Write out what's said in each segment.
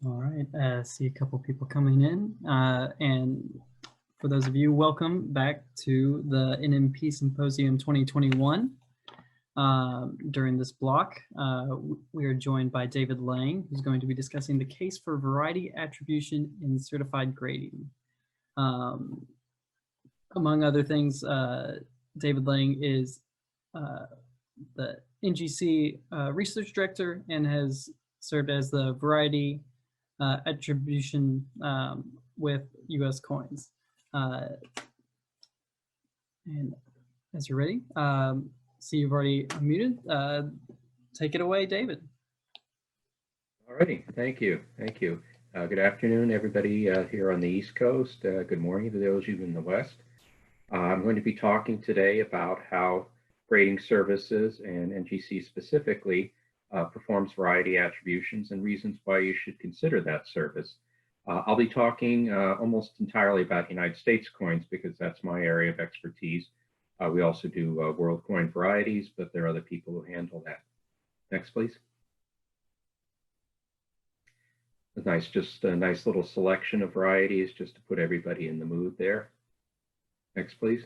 All right, see a couple people coming in. And for those of you, welcome back to the NMP Symposium 2021. During this block, we are joined by David Lang, who's going to be discussing the case for variety attribution in certified grading. Among other things, David Lang is the NGC research director and has served as the variety attribution with US coins. And as you're ready, see you've already unmuted. Take it away, David. All righty, thank you. Good afternoon, everybody here on the East Coast. Good morning to those of you in the West. I'm going to be talking today about how grading services and NGC specifically performs variety attributions and reasons why you should consider that service. I'll be talking almost entirely about United States coins because that's my area of expertise. We also do world coin varieties, but there are other people who handle that. Next, please. Just a nice little selection of varieties just to put everybody in the mood there. Next, please.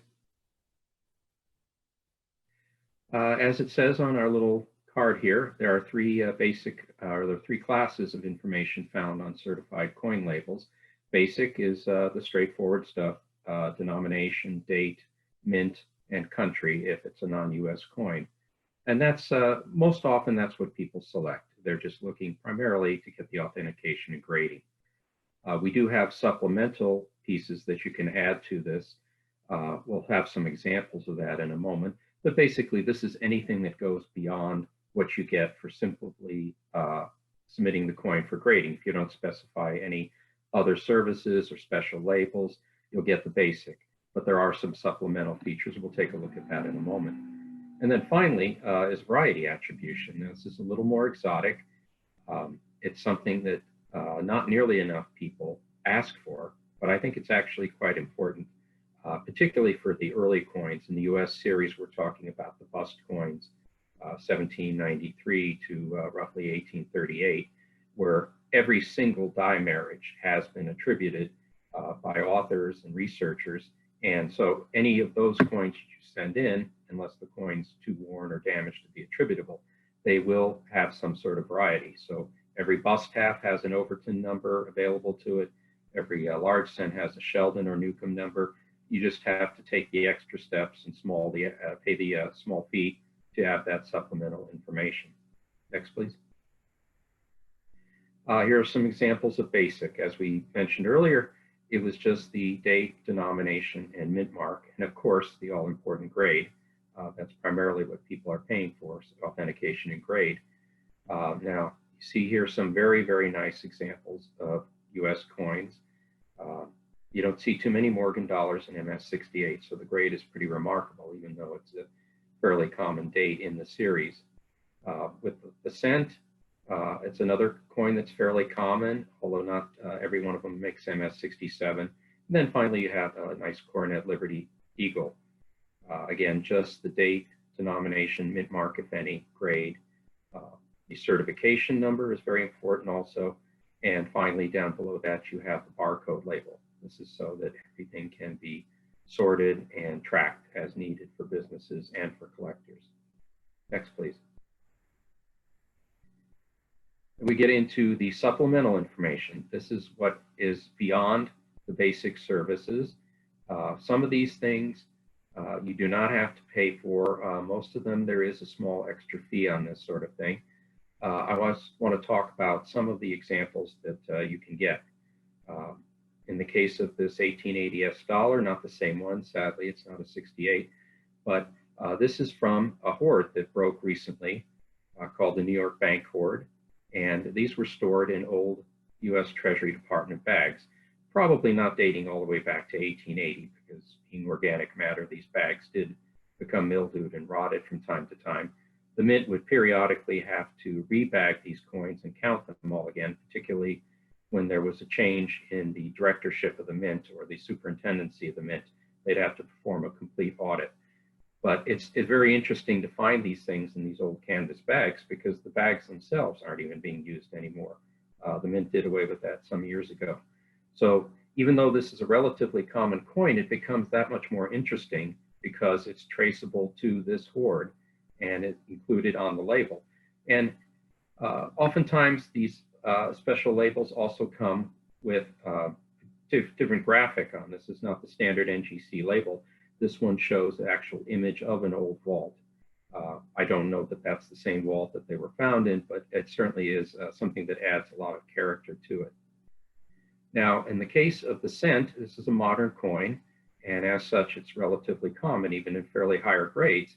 As it says on our little card here, there are three three classes of information found on certified coin labels. Basic is the straightforward stuff, denomination, date, mint, and country if it's a non-US coin. And that's most often that's what people select. They're just looking primarily to get the authentication and grading. We do have supplemental pieces that you can add to this. We'll have some examples of that in a moment. But basically, this is anything that goes beyond what you get for simply submitting the coin for grading. If you don't specify any other services or special labels, you'll get the basic. But there are some supplemental features. We'll take a look at that in a moment. And then finally is variety attribution. Now, this is a little more exotic. It's something that not nearly enough people ask for, but I think it's actually quite important, particularly for the early coins. In the US series, we're talking about the bust coins, 1793 to roughly 1838, where every single die marriage has been attributed by authors and researchers. And so any of those coins you send in, unless the coin's too worn or damaged to be attributable, they will have some sort of variety. So every bust half has an Overton number available to it. Every large cent has a Sheldon or Newcomb number. You just have to take the extra steps and pay the small fee to have that supplemental information. Next, please. Here are some examples of basic. As we mentioned earlier, it was just the date, denomination, and mint mark, and of course, the all-important grade. That's primarily what people are paying for, so authentication and grade. Now, you see here some very, very nice examples of US coins. You don't see too many Morgan dollars in MS-68, so the grade is pretty remarkable, even though it's a fairly common date in the series. With the cent, it's another coin that's fairly common, although not every one of them makes MS-67. And then finally, you have a nice Coronet Liberty Eagle. Again, just the date, denomination, mint mark, if any, grade. The certification number is very important also. And finally, down below that, you have the barcode label. This is so that everything can be sorted and tracked as needed for businesses and for collectors. Next, please. We get into the supplemental information. This is what is beyond the basic services. Some of these things you do not have to pay for. Most of them, there is a small extra fee on this sort of thing. I want to talk about some of the examples that you can get. In the case of this 1880s dollar, not the same one, sadly, it's not a 68, but this is from a hoard that broke recently called the New York Bank Hoard. And these were stored in old US Treasury Department bags, probably not dating all the way back to 1880, because being organic matter, these bags did become mildewed and rotted from time to time. The mint would periodically have to rebag these coins and count them all again, particularly when there was a change in the directorship of the mint or the superintendency of the mint. They'd have to perform a complete audit. But it's very interesting to find these things in these old canvas bags because the bags themselves aren't even being used anymore. The mint did away with that some years ago. So even though this is a relatively common coin, it becomes that much more interesting because it's traceable to this hoard and it's included on the label. And oftentimes these special labels also come with different graphic on this. It's not the standard NGC label. This one shows the actual image of an old vault. I don't know that that's the same vault that they were found in, but it certainly is something that adds a lot of character to it. Now, in the case of the cent, this is a modern coin, and as such, it's relatively common, even in fairly higher grades.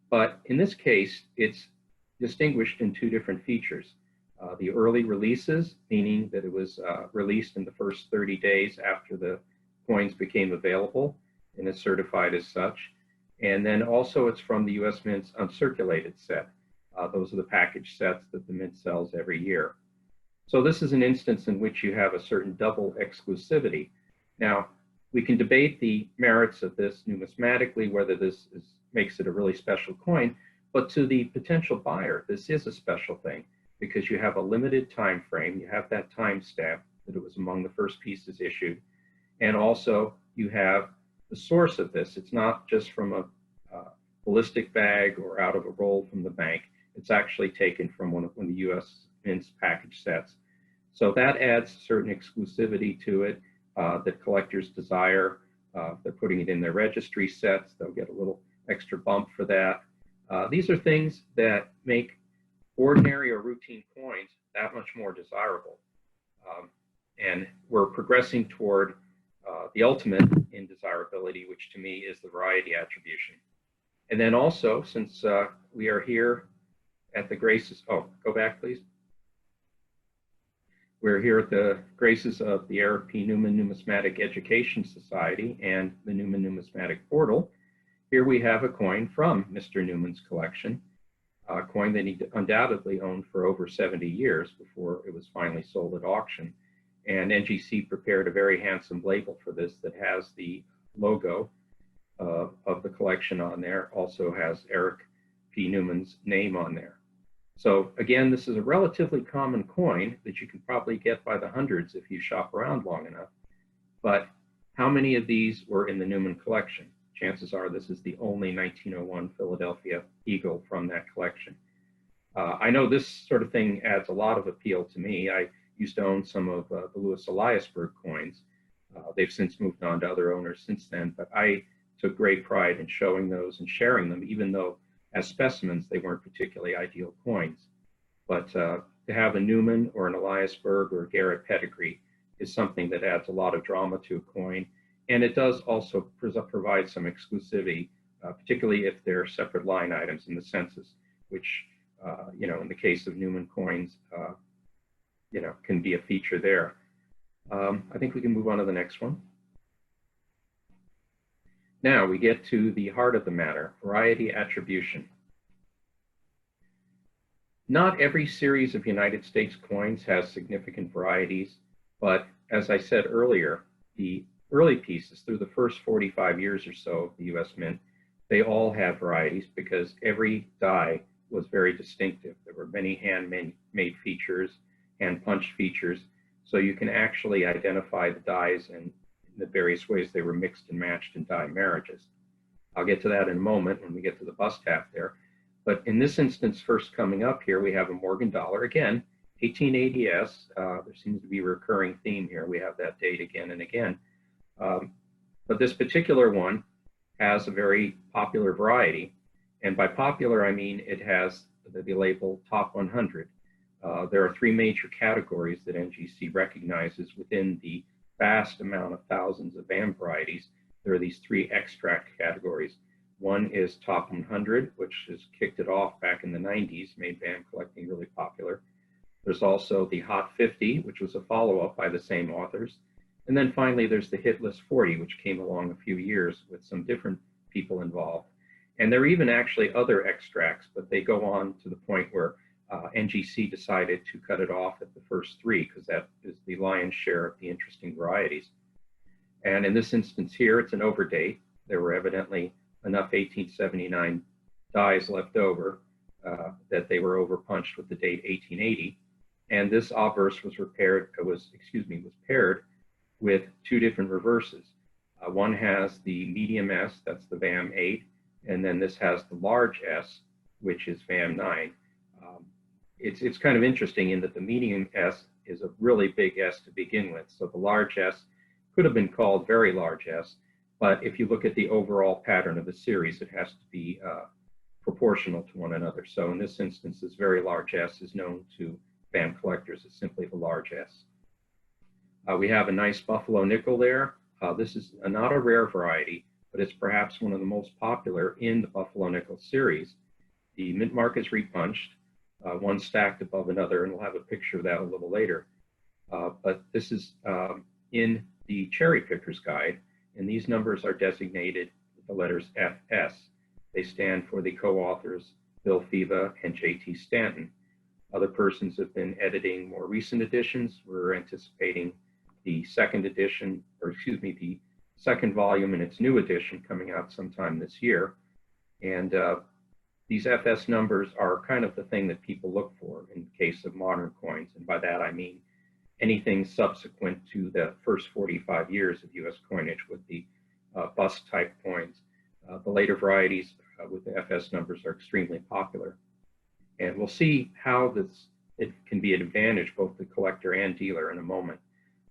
But in this case, it's distinguished in two different features. The early releases, meaning that it was released in the first 30 days after the coins became available and is certified as such. And then also it's from the US Mint's uncirculated set. Those are the package sets that the Mint sells every year. So this is an instance in which you have a certain double exclusivity. Now, we can debate the merits of this numismatically, whether this makes it a really special coin, but to the potential buyer, this is a special thing because you have a limited time frame, you have that time stamp that it was among the first pieces issued, and also you have the source of this. It's not just from a ballistic bag or out of a roll from the bank. It's actually taken from one of the US Mint's package sets. So that adds certain exclusivity to it that collectors desire. If they're putting it in their registry sets, they'll get a little extra bump for that. These are things that make ordinary or routine coins that much more desirable. And we're progressing toward the ultimate in desirability, which to me is the variety attribution. And then also, since we are here at the graces, oh, go back, please. We're here at the graces of the Eric P. Newman Numismatic Education Society and the Newman Numismatic Portal. Here we have a coin from Mr. Newman's collection, a coin that he undoubtedly owned for over 70 years before it was finally sold at auction. And NGC prepared a very handsome label for this that has the logo of the collection on there, also has Eric P. Newman's name on there. So again, this is a relatively common coin that you can probably get by the hundreds if you shop around long enough. But how many of these were in the Newman collection? Chances are this is the only 1901 Philadelphia Eagle from that collection. I know this sort of thing adds a lot of appeal to me. I used to own some of the Louis Eliasberg coins. They've since moved on to other owners since then, but I took great pride in showing those and sharing them, even though as specimens, they weren't particularly ideal coins. But to have a Newman or an Eliasberg or a Garrett pedigree is something that adds a lot of drama to a coin. And it does also provide some exclusivity, particularly if they're separate line items in the census, which, you know, in the case of Newman coins, you know, can be a feature there. I think we can move on to the next one. Now we get to the heart of the matter, variety attribution. Not every series of United States coins has significant varieties, but as I said earlier, the early pieces through the first 45 years or so of the US Mint, they all had varieties because every die was very distinctive. There were many handmade features, hand-punched features, so you can actually identify the dies and the various ways they were mixed and matched in die marriages. I'll get to that in a moment when we get to the bust half there. But in this instance, first coming up here, we have a Morgan dollar. Again, 1880s. There seems to be a recurring theme here. We have that date again and again. But this particular one has a very popular variety. And by popular, I mean it has the label top 100. There are three major categories that NGC recognizes within the vast amount of thousands of VAM varieties. There are these three extract categories. One is top 100, which has kicked it off back in the 90s, made VAM collecting really popular. There's also the Hot 50, which was a follow-up by the same authors. And then finally, there's the Hit List 40, which came along a few years with some different people involved. And there are even actually other extracts, but they go on to the point where NGC decided to cut it off at the first three because that is the lion's share of the interesting varieties. And in this instance here, it's an overdate. There were evidently enough 1879 dies left over that they were overpunched with the date 1880. And this obverse was paired with two different reverses. One has the medium S, that's the VAM 8, and then this has the large S, which is VAM 9. It's kind of interesting in that the medium S is a really big S to begin with. So the large S could have been called very large S, but if you look at the overall pattern of the series, it has to be proportional to one another. So in this instance, this very large S is known to VAM collectors as simply the large S. We have a nice buffalo nickel there. This is not a rare variety, but it's perhaps one of the most popular in the buffalo nickel series. The mint mark is repunched, one stacked above another, and we'll have a picture of that a little later. But this is in the cherry picker's guide, and these numbers are designated with the letters FS. They stand for the co-authors Bill Fiva and J.T. Stanton. Other persons have been editing more recent editions. We're anticipating the second edition, the second volume in its new edition coming out sometime this year. And these FS numbers are kind of the thing that people look for in the case of modern coins. And by that, I mean anything subsequent to the first 45 years of US coinage with the bust type coins. The later varieties with the FS numbers are extremely popular. And we'll see how it can be an advantage both to collector and dealer in a moment.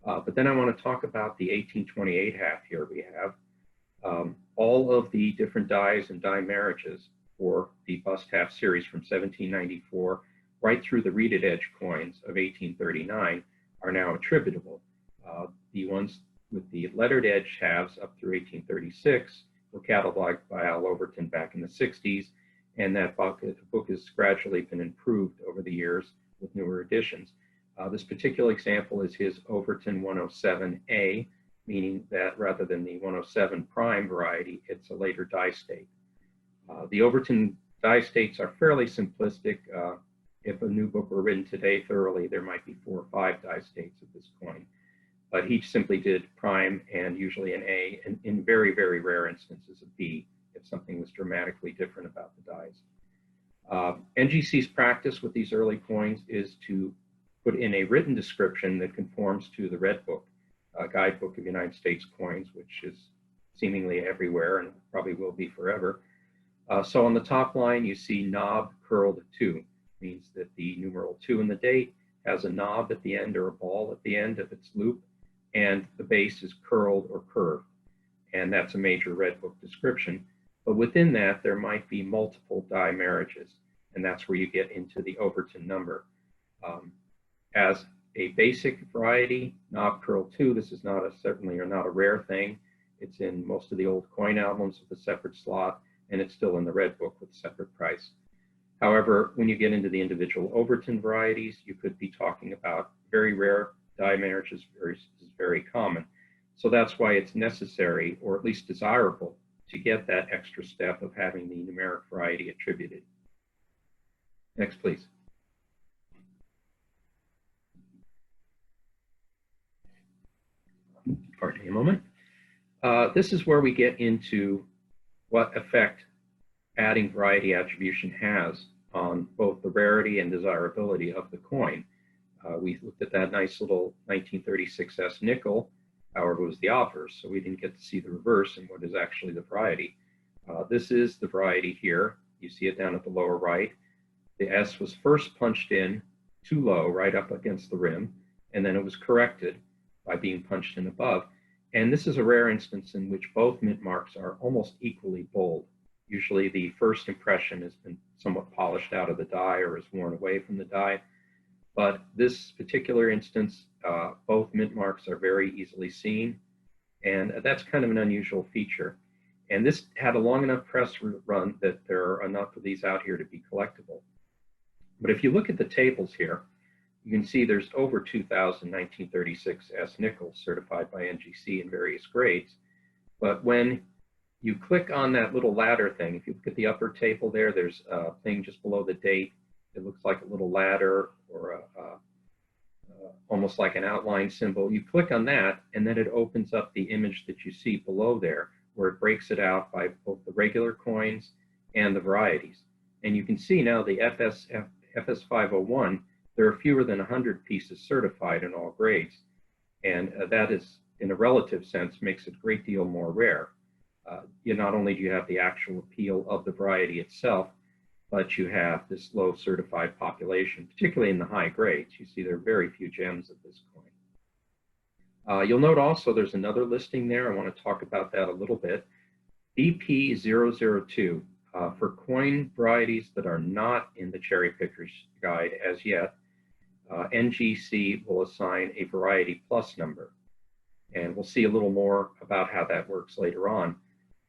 But then I want to talk about the 1828 half here we have. All of the different dies and die marriages for the bust half series from 1794 right through the reeded edge coins of 1839 are now attributable. The ones with the lettered edge halves up through 1836 were cataloged by Al Overton back in the 60s, and that book has gradually been improved over the years with newer editions. This particular example is his Overton 107A, meaning that rather than the 107 prime variety, it's a later die state. The Overton die states are fairly simplistic. If a new book were written today thoroughly, there might be 4 or 5 die states of this coin. But he simply did prime and usually an A, and in very, very rare instances a B, if something was dramatically different about the dies. NGC's practice with these early coins is to put in a written description that conforms to the Red Book, Guidebook of United States Coins, which is seemingly everywhere and probably will be forever. So on the top line, you see knob curled 2, means that the numeral 2 in the date has a knob at the end or a ball at the end of its loop, and the base is curled or curved. And that's a major Red Book description. But within that, there might be multiple die marriages, and that's where you get into the Overton number. As a basic variety, knob curl 2, this is certainly not a rare thing. It's in most of the old coin albums with a separate slot, and it's still in the Red Book with a separate price. However, when you get into the individual Overton varieties, you could be talking about very rare die marriages, is very common. So that's why it's necessary, or at least desirable, to get that extra step of having the numeric variety attributed. Next, please. Pardon me a moment. This is where we get into what effect adding variety attribution has on both the rarity and desirability of the coin. We looked at that nice little 1936S nickel. However, it was the obverse, so we didn't get to see the reverse and what is actually the variety. This is the variety here. You see it down at the lower right. The S was first punched in too low, right up against the rim, and then it was corrected by being punched in above. And this is a rare instance in which both mint marks are almost equally bold. Usually the first impression has been somewhat polished out of the die or is worn away from the die. But this particular instance, both mint marks are very easily seen, and that's kind of an unusual feature. And this had a long enough press run that there are enough of these out here to be collectible. But if you look at the tables here, you can see there's over 2,000 1936S nickels certified by NGC in various grades. But when you click on that little ladder thing, if you look at the upper table there, there's a thing just below the date. It looks like a little ladder or almost like an outline symbol. You click on that, and then it opens up the image that you see below there, where it breaks it out by both the regular coins and the varieties. And you can see now the FS501 there are fewer than 100 pieces certified in all grades. And that is, in a relative sense, makes it a great deal more rare. Not only do you have the actual appeal of the variety itself, but you have this low certified population, particularly in the high grades. You see there are very few gems of this coin. You'll note also there's another listing there. I want to talk about that a little bit. BP002, for coin varieties that are not in the Cherry Picker's Guide as yet, NGC will assign a variety plus number. And we'll see a little more about how that works later on.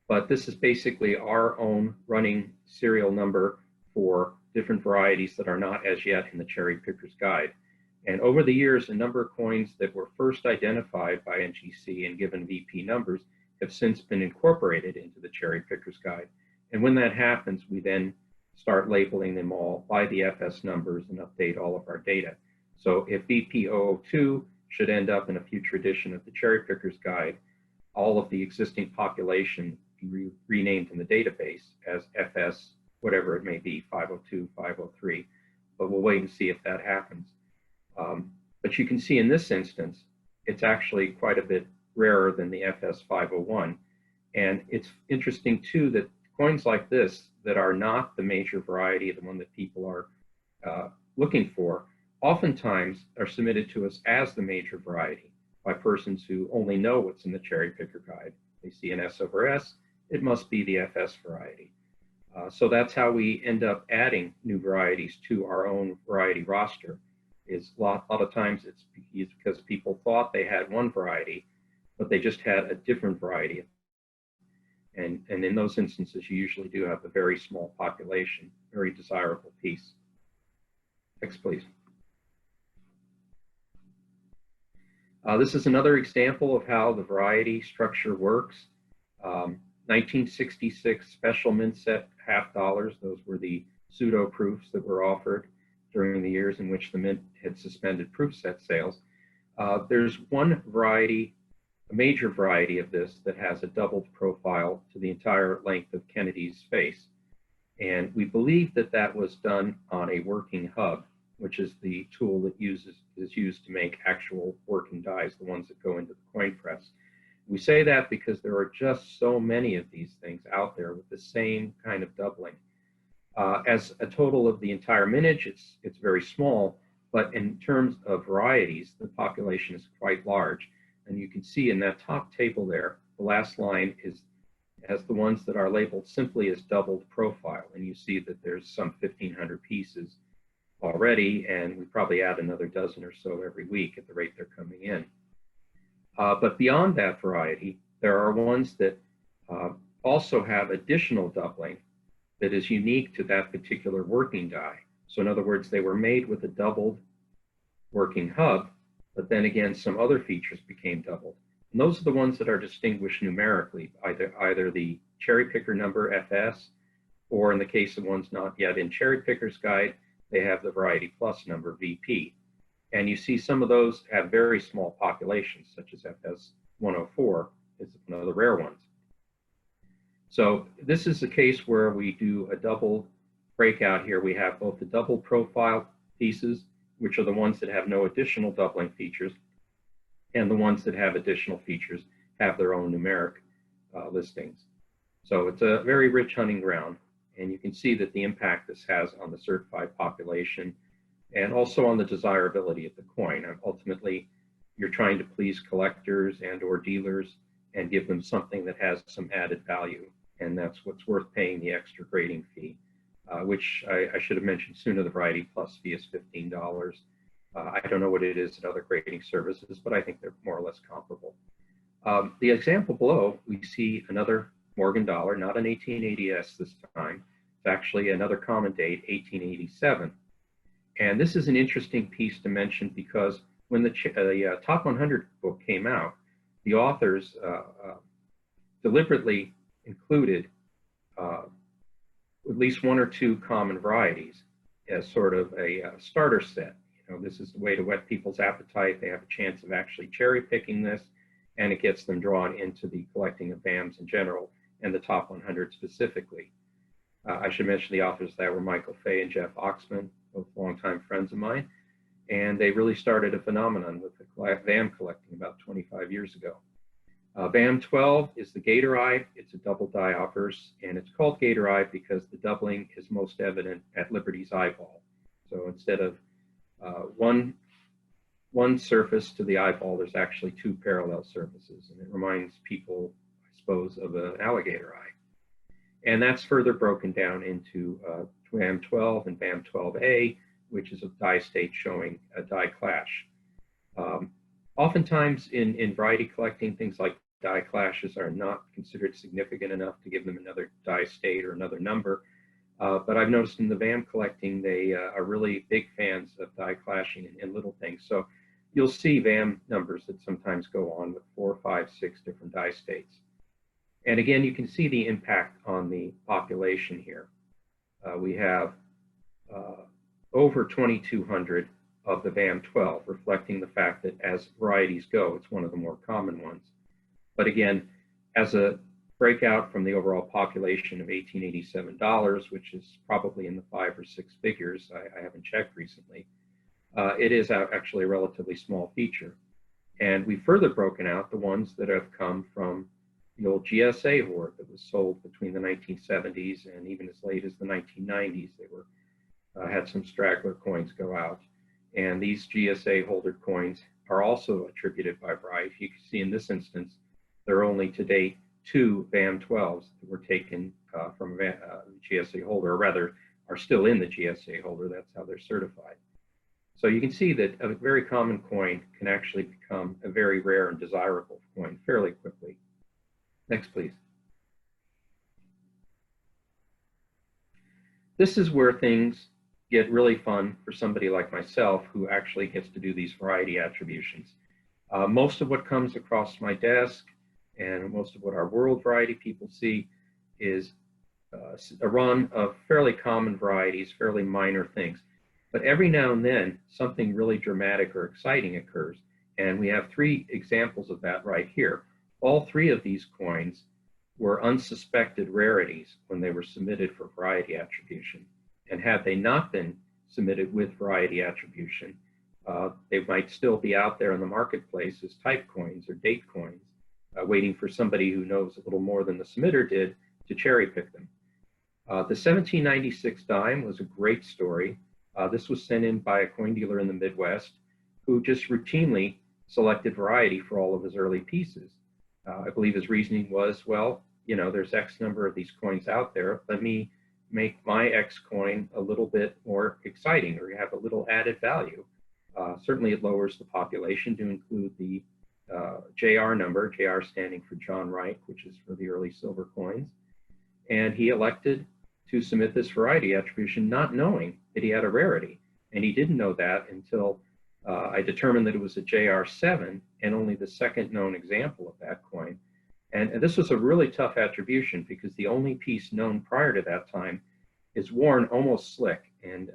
But this is basically our own running serial number for different varieties that are not as yet in the Cherry Picker's Guide. And over the years, a number of coins that were first identified by NGC and given VP numbers have since been incorporated into the Cherry Picker's Guide. And when that happens, we then start labeling them all by the FS numbers and update all of our data. So if BP002 should end up in a future edition of the Cherry Picker's Guide, all of the existing population be renamed in the database as FS, whatever it may be, 502, 503. But we'll wait and see if that happens. But you can see in this instance, it's actually quite a bit rarer than the FS 501. And it's interesting too that coins like this that are not the major variety, the one that people are looking for, oftentimes are submitted to us as the major variety by persons who only know what's in the Cherry Picker Guide. They see an S over S, it must be the FS variety. So that's how we end up adding new varieties to our own variety roster. Is a lot of times it's because people thought they had one variety, but they just had a different variety. And in those instances, you usually do have a very small population, very desirable piece. Next, please. This is another example of how the variety structure works. 1966 special mint set $50. Those were the pseudo proofs that were offered during the years in which the mint had suspended proof set sales. There's one variety, a major variety of this, that has a doubled profile to the entire length of Kennedy's face. And we believe that that was done on a working hub, which is the tool that is used to make actual working dies, the ones that go into the coin press. We say that because there are just so many of these things out there with the same kind of doubling. As a total of the entire mintage, it's very small, but in terms of varieties, the population is quite large. And you can see in that top table there, the last line has the ones that are labeled simply as doubled profile. And you see that there's some 1,500 pieces already, and we probably add another dozen or so every week at the rate they're coming in. But beyond that variety, there are ones that also have additional doubling that is unique to that particular working die. So in other words, they were made with a doubled working hub, but then again, some other features became doubled. And those are the ones that are distinguished numerically, either the Cherry Picker number FS, or in the case of ones not yet in Cherry Picker's Guide, they have the Variety Plus number VP. And you see some of those have very small populations, such as FS 104 is one of the rare ones. So this is a case where we do a double breakout here. We have both the double profile pieces, which are the ones that have no additional doubling features, and the ones that have additional features have their own numeric listings. So it's a very rich hunting ground, and you can see that the impact this has on the certified population and also on the desirability of the coin. And ultimately, you're trying to please collectors and or dealers and give them something that has some added value. And that's what's worth paying the extra grading fee, which I should have mentioned sooner. The Variety Plus fee is $15. I don't know what it is at other grading services, but I think they're more or less comparable. The example below, we see another Morgan dollar, not an 1880s this time. It's actually another common date, 1887. And this is an interesting piece to mention because when the Top 100 book came out, the authors deliberately included at least one or two common varieties as sort of a starter set. You know, this is the way to whet people's appetite. They have a chance of actually cherry picking this, and it gets them drawn into the collecting of BAMs in general and the Top 100 specifically. I should mention the authors that were Michael Fay and Jeff Oxman, both longtime friends of mine. and they really started a phenomenon with the VAM collecting about 25 years ago. VAM 12 is the gator eye. It's a double die obverse, and it's called gator eye because the doubling is most evident at Liberty's eyeball. So instead of one surface to the eyeball, there's actually two parallel surfaces, and it reminds people, I suppose, of an alligator eye. And that's further broken down into VAM 12 and VAM 12A, which is a die state showing a die clash. Oftentimes in variety collecting, things like die clashes are not considered significant enough to give them another die state or another number. But I've noticed in the VAM collecting, they are really big fans of die clashing in little things. So you'll see VAM numbers that sometimes go on with 4, 5, 6 different die states. And again, you can see the impact on the population here. We have over 2,200 of the VAM 12, reflecting the fact that as varieties go, it's one of the more common ones. But again, as a breakout from the overall population of $1,887, which is probably in the 5 or 6 figures, I haven't checked recently, it is actually a relatively small feature. And we've further broken out the ones that have come from the old GSA horde that was sold between the 1970s and even as late as the 1990s. They were had some straggler coins go out. And these GSA holder coins are also attributed by variety. You can see in this instance, there are only to date 2 VAM 12s that were taken from a GSA holder, or rather are still in the GSA holder. That's how they're certified. So you can see that a very common coin can actually become a very rare and desirable coin fairly quickly. Next, please. This is where things get really fun for somebody like myself who actually gets to do these variety attributions. Most of what comes across my desk and most of what our world variety people see is a run of fairly common varieties, fairly minor things. But every now and then, something really dramatic or exciting occurs. And we have 3 examples of that right here. All 3 of these coins were unsuspected rarities when they were submitted for variety attribution. And had they not been submitted with variety attribution, they might still be out there in the marketplace as type coins or date coins, waiting for somebody who knows a little more than the submitter did to cherry pick them. The 1796 dime was a great story. This was sent in by a coin dealer in the Midwest who just routinely selected variety for all of his early pieces. I believe his reasoning was, well, you know, there's X number of these coins out there. Let me make my X coin a little bit more exciting or have a little added value. Certainly it lowers the population to include the JR number, JR standing for John Reich, which is for the early silver coins. And he elected to submit this variety attribution not knowing that he had a rarity. And he didn't know that until I determined that it was a JR7 and only the second known example of that coin. And this was a really tough attribution because the only piece known prior to that time is worn almost slick. And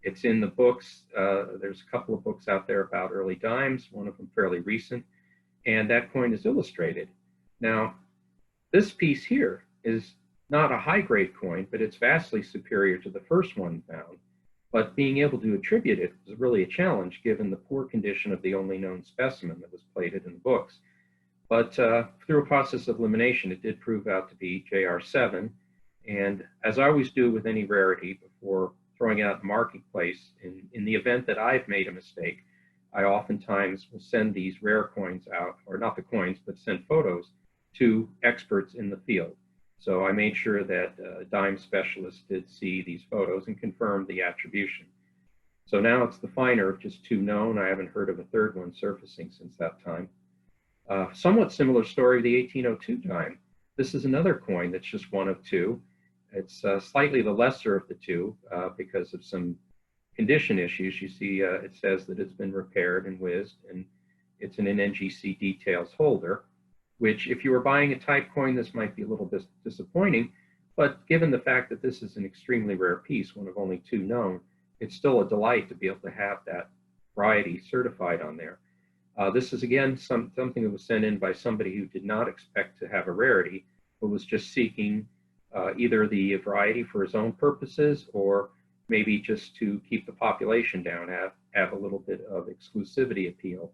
it's in the books. There's a couple of books out there about early dimes, one of them fairly recent, and that coin is illustrated. Now, this piece here is not a high-grade coin, but it's vastly superior to the first one found. But being able to attribute it was really a challenge given the poor condition of the only known specimen that was plated in the books. But through a process of elimination, it did prove out to be JR7. And as I always do with any rarity before throwing out in the marketplace, in the event that I've made a mistake, I oftentimes will send these rare coins out, or not the coins, but send photos to experts in the field. So I made sure that dime specialists did see these photos and confirmed the attribution. So now it's the finer of just 2 known. I haven't heard of a third one surfacing since that time. Somewhat similar story, the 1802 dime. This is another coin that's just 1 of 2. It's slightly the lesser of the 2 because of some condition issues. You see it says that it's been repaired and whizzed, and it's in an NGC details holder, which if you were buying a type coin, this might be a little bit disappointing, but given the fact that this is an extremely rare piece, one of only 2 known, it's still a delight to be able to have that variety certified on there. This is, again, something that was sent in by somebody who did not expect to have a rarity, but was just seeking either the variety for his own purposes or maybe just to keep the population down, have have a little bit of exclusivity appeal.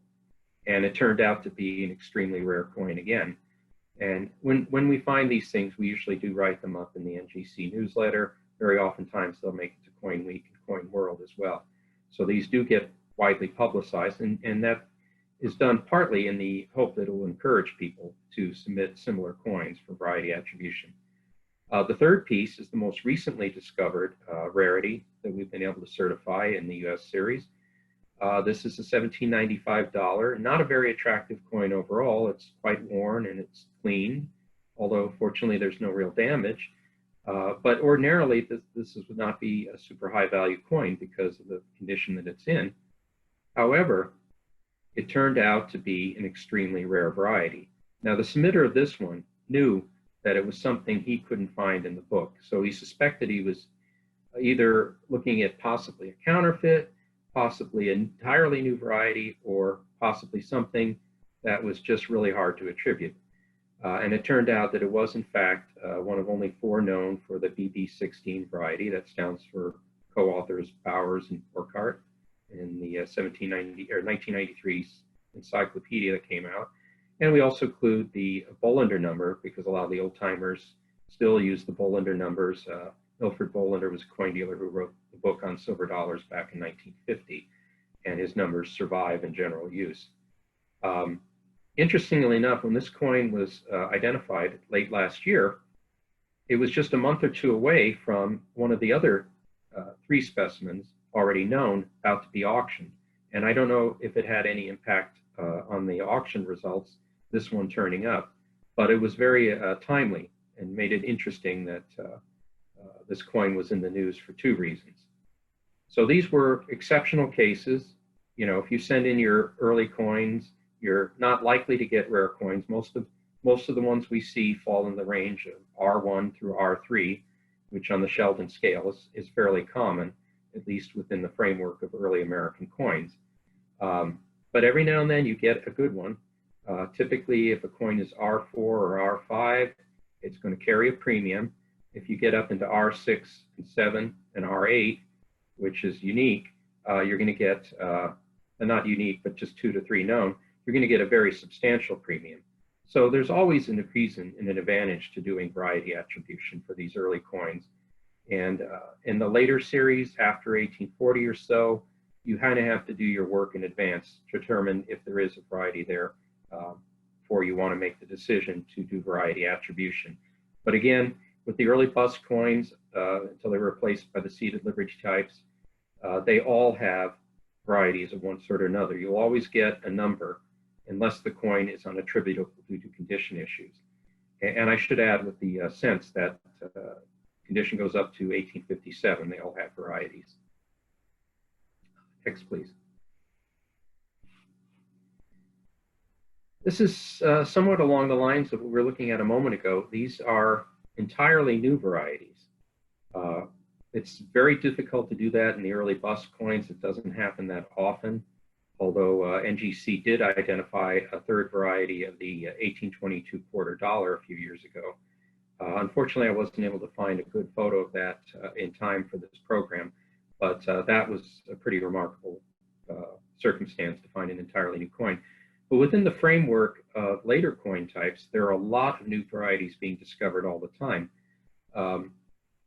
And it turned out to be an extremely rare coin again. And when we find these things, we usually do write them up in the NGC newsletter. Very oftentimes they'll make it to Coin Week and Coin World as well. So these do get widely publicized, and that is done partly in the hope that it will encourage people to submit similar coins for variety attribution. The third piece is the most recently discovered rarity that we've been able to certify in the US series. This is a $1795, not a very attractive coin overall. It's quite worn and it's clean, although fortunately there's no real damage. But ordinarily this would not be a super high value coin because of the condition that it's in. However, it turned out to be an extremely rare variety. Now the submitter of this one knew that it was something he couldn't find in the book. So he suspected he was either looking at possibly a counterfeit, possibly an entirely new variety, or possibly something that was just really hard to attribute. And it turned out that it was in fact one of only 4 known for the BB16 variety. That stands for co-authors Bowers and Burkhardt in the 1993 encyclopedia that came out. And we also include the Bolander number because a lot of the old timers still use the Bolander numbers. Milford Bolander was a coin dealer who wrote the book on silver dollars back in 1950, and his numbers survive in general use. Interestingly enough, when this coin was identified late last year, it was just a month or 2 away from one of the other 3 specimens already known about to be auctioned. And I don't know if it had any impact on the auction results, this one turning up, but it was very timely and made it interesting that this coin was in the news for 2 reasons. So these were exceptional cases. You know, if you send in your early coins, you're not likely to get rare coins. Most of the ones we see fall in the range of R1 through R3, which on the Sheldon scale is fairly common, at least within the framework of early American coins. But every now and then you get a good one. Typically, if a coin is R4 or R5, it's going to carry a premium. If you get up into R6 and 7 and R8, which is unique, you're going to get, not unique, but just 2 to 3 known, you're going to get a very substantial premium. So there's always a reason and an advantage to doing variety attribution for these early coins. And in the later series, after 1840 or so, you kind of have to do your work in advance to determine if there is a variety there before you want to make the decision to do variety attribution. But again, with the early bust coins, until they were replaced by the seeded Liberty types, they all have varieties of one sort or another. You'll always get a number unless the coin is unattributable due to condition issues. And I should add with the cents that condition goes up to 1857. They all have varieties. Next, please. This is somewhat along the lines of what we were looking at a moment ago. These are entirely new varieties. It's very difficult to do that in the early bust coins. It doesn't happen that often, although NGC did identify a 3rd variety of the 1822 quarter dollar a few years ago. Unfortunately, I wasn't able to find a good photo of that in time for this program, but that was a pretty remarkable circumstance to find an entirely new coin. But within the framework of later coin types, there are a lot of new varieties being discovered all the time.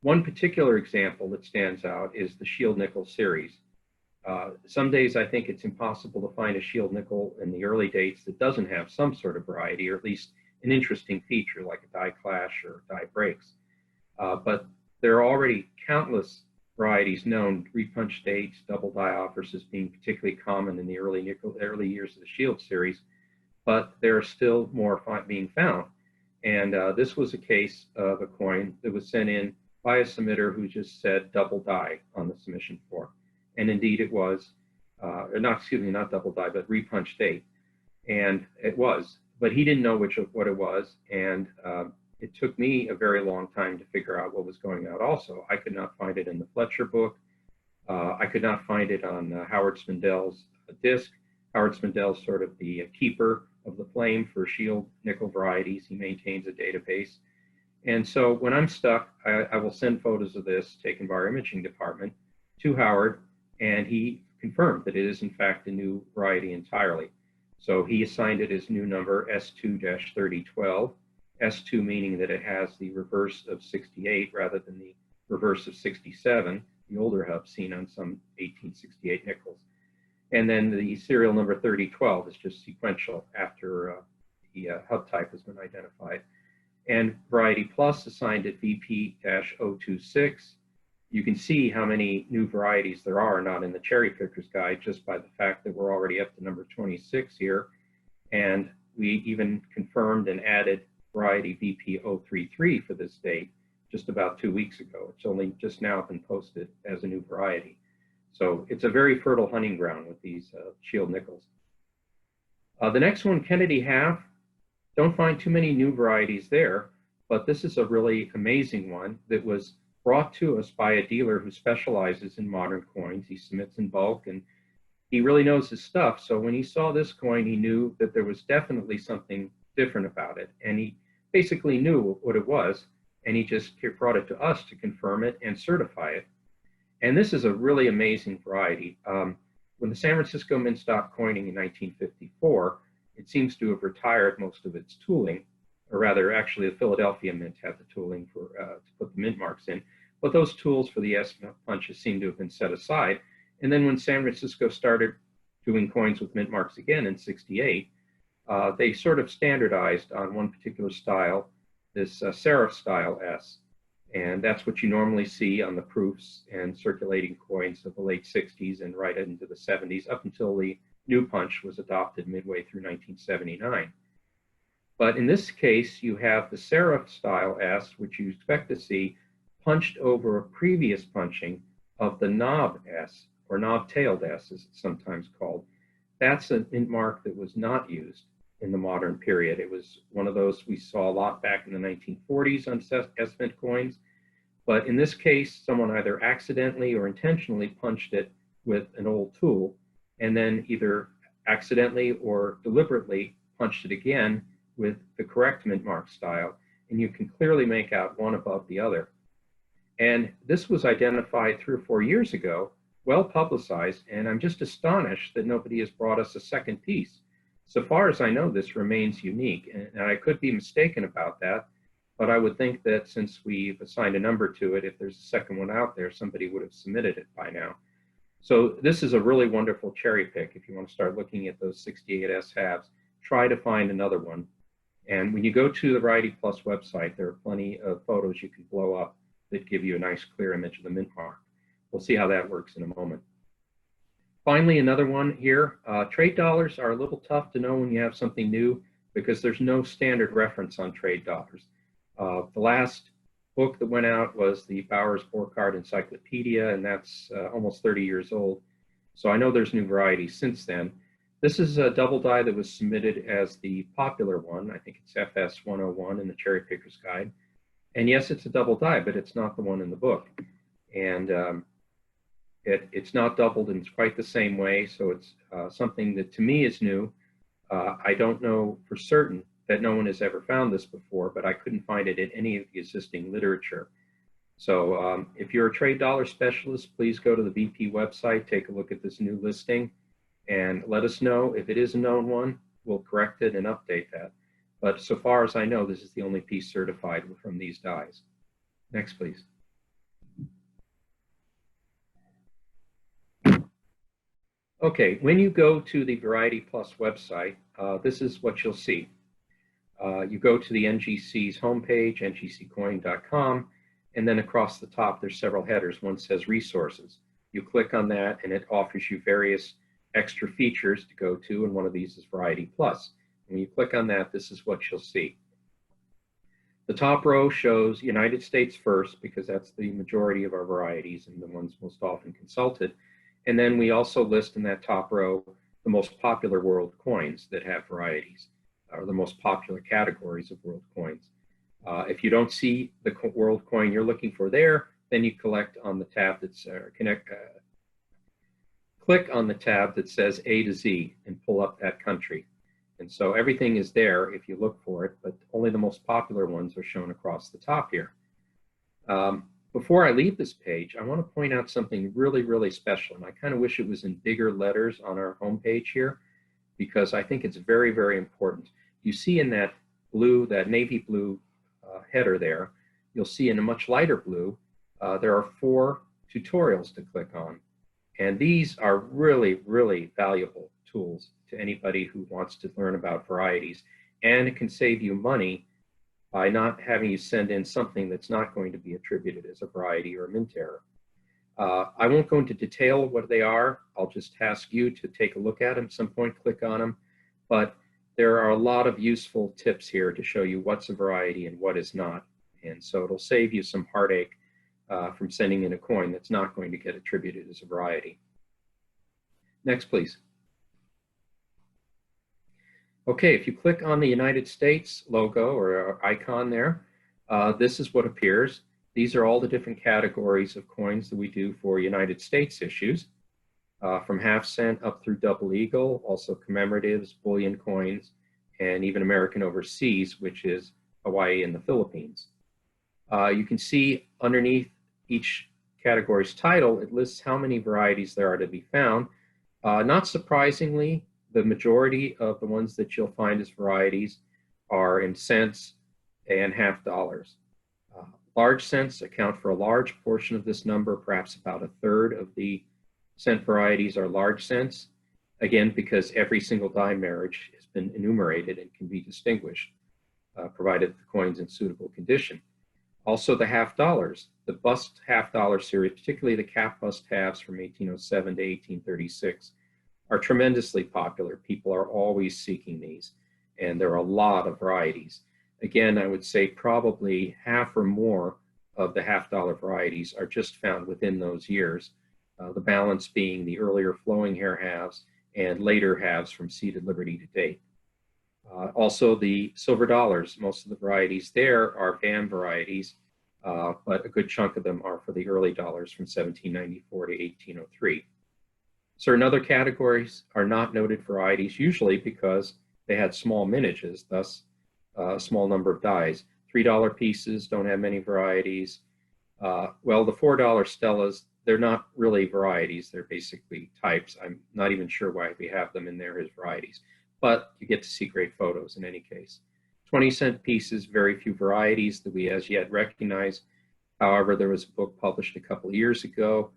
One particular example that stands out is the shield nickel series. Some days I think it's impossible to find a shield nickel in the early dates that doesn't have some sort of variety, or at least an interesting feature like a die clash or die breaks. But there are already countless varieties known, repunch dates, double die offers as being particularly common in the early years of the shield series, but there are still more being found. And this was a case of a coin that was sent in by a submitter who just said double die on the submission form. And indeed it was, not double die, but repunch date. And it was, but he didn't know what it was. And it took me a very long time to figure out what was going on also. I could not find it in the Fletcher book. I could not find it on Howard Spindell's disc. Howard Spindell's sort of the keeper of the flame for shield nickel varieties. He maintains a database. And so when I'm stuck, I will send photos of this taken by our imaging department to Howard, and he confirmed that it is in fact a new variety entirely. So he assigned it his new number S2-3012, S2 meaning that it has the reverse of 68 rather than the reverse of 67, the older hub seen on some 1868 nickels. And then the serial number 3012 is just sequential after the hub type has been identified. And Variety Plus assigned it VP-026. You can see how many new varieties there are not in the cherry picker's guide just by the fact that we're already up to number 26 here. And we even confirmed and added variety VP-033 for this date just about 2 weeks ago. It's only just now been posted as a new variety. So it's a very fertile hunting ground with these shield nickels. The next one, Kennedy Half, don't find too many new varieties there, but this is a really amazing one that was brought to us by a dealer who specializes in modern coins. He submits in bulk and he really knows his stuff. So when he saw this coin, he knew that there was definitely something different about it. And he basically knew what it was. And he just brought it to us to confirm it and certify it. And this is a really amazing variety. When the San Francisco Mint stopped coining in 1954, it seems to have retired most of its tooling, or rather, actually, the Philadelphia Mint had the tooling for to put the mint marks in. But those tools for the S punches seem to have been set aside. And then when San Francisco started doing coins with mint marks again in '68, they sort of standardized on one particular style, this serif style S. And that's what you normally see on the proofs and circulating coins of the late 60s and right into the 70s, up until the new punch was adopted midway through 1979. But in this case, you have the serif style S, which you expect to see punched over a previous punching of the knob S, or knob-tailed S, as it's sometimes called. That's a mint mark that was not used in the modern period. It was one of those we saw a lot back in the 1940s on S-Mint coins. But in this case, someone either accidentally or intentionally punched it with an old tool, and then either accidentally or deliberately punched it again with the correct mint mark style, and you can clearly make out one above the other. And this was identified 3 or 4 years ago, well publicized, and I'm just astonished that nobody has brought us a second piece. So far as I know, this remains unique, and I could be mistaken about that, but I would think that since we've assigned a number to it, if there's a second one out there, somebody would have submitted it by now. So this is a really wonderful cherry pick. If you want to start looking at those 68S halves, try to find another one. And when you go to the Variety Plus website, there are plenty of photos you can blow up that give you a nice clear image of the mint mark. We'll see how that works in a moment. Finally, another one here. Trade dollars are a little tough to know when you have something new because there's no standard reference on trade dollars. The last book that went out was the Bowers Borchardt Encyclopedia, and that's almost 30 years old. So I know there's new varieties since then. This is a double die that was submitted as the popular one. I think it's FS 101 in the Cherry Picker's Guide. And yes, it's a double die, but it's not the one in the book. And it's not doubled in quite the same way. So it's something that to me is new. I don't know for certain that no one has ever found this before, but I couldn't find it in any of the existing literature. So if you're a trade dollar specialist, please go to the BP website, take a look at this new listing, and let us know if it is a known one. We'll correct it and update that. But so far as I know, this is the only piece certified from these dies. Next, please. Okay, when you go to the Variety Plus website, this is what you'll see. You go to the NGC's homepage, ngccoin.com, and then across the top, there's several headers. One says resources. You click on that, and it offers you various extra features to go to, and one of these is Variety Plus. When you click on that, this is what you'll see. The top row shows United States first, because that's the majority of our varieties and the ones most often consulted. And then we also list in that top row the most popular world coins that have varieties, or the most popular categories of world coins. If you don't see the world coin you're looking for there, then you click on the tab that's click on the tab that says A to Z and pull up that country. And so everything is there if you look for it, but only the most popular ones are shown across the top here. Before I leave this page, I want to point out something really, really special, and I kind of wish it was in bigger letters on our homepage here, because I think it's very, very important. You see in that blue, that navy blue header there, you'll see in a much lighter blue, there are 4 tutorials to click on. And these are really, really valuable tools to anybody who wants to learn about varieties. And it can save you money by not having you send in something that's not going to be attributed as a variety or a mint error. I won't go into detail what they are. I'll just ask you to take a look at them at some point, click on them. But there are a lot of useful tips here to show you what's a variety and what is not. And so it'll save you some heartache from sending in a coin that's not going to get attributed as a variety. Next, please. Okay, if you click on the United States logo or icon there, this is what appears. These are all the different categories of coins that we do for United States issues, from half cent up through double eagle, also commemoratives, bullion coins, and even American overseas, which is Hawaii and the Philippines. You can see underneath each category's title, it lists how many varieties there are to be found. Not surprisingly, the majority of the ones that you'll find as varieties are in cents and half dollars. Large cents account for a large portion of this number, perhaps about a third of the cent varieties are large cents, again, because every single dime marriage has been enumerated and can be distinguished, provided the coin's in suitable condition. Also the half dollars, the bust half dollar series, particularly the cap bust halves from 1807 to 1836, are tremendously popular. People are always seeking these, and there are a lot of varieties. Again, I would say probably half or more of the half dollar varieties are just found within those years, the balance being the earlier flowing hair halves and later halves from seeded Liberty to date. Also the silver dollars, most of the varieties there are VAM varieties, but a good chunk of them are for the early dollars from 1794 to 1803. Certain other categories are not noted varieties, usually because they had small minages, thus a small number of dies. $3 pieces don't have many varieties. Well, the $4 Stellas, they're not really varieties, they're basically types. I'm not even sure why we have them in there as varieties, but you get to see great photos in any case. 20-cent pieces, very few varieties that we as yet recognize. However, there was a book published a couple of years ago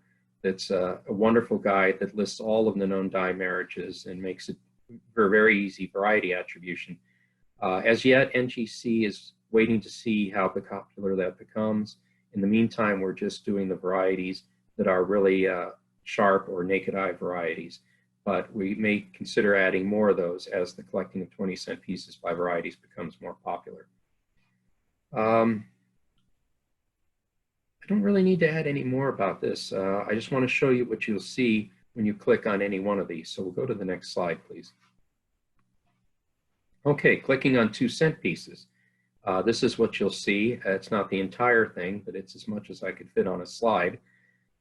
that's a wonderful guide that lists all of the known die marriages and makes it for very easy variety attribution. As yet, NGC is waiting to see how popular that becomes. In the meantime, we're just doing the varieties that are really sharp or naked eye varieties, but we may consider adding more of those as the collecting of 20-cent pieces by varieties becomes more popular. I don't really need to add any more about this. I just want to show you what you'll see when you click on any one of these. So we'll go to the next slide, please. Okay, clicking on 2-cent pieces. This is what you'll see. It's not the entire thing, but it's as much as I could fit on a slide.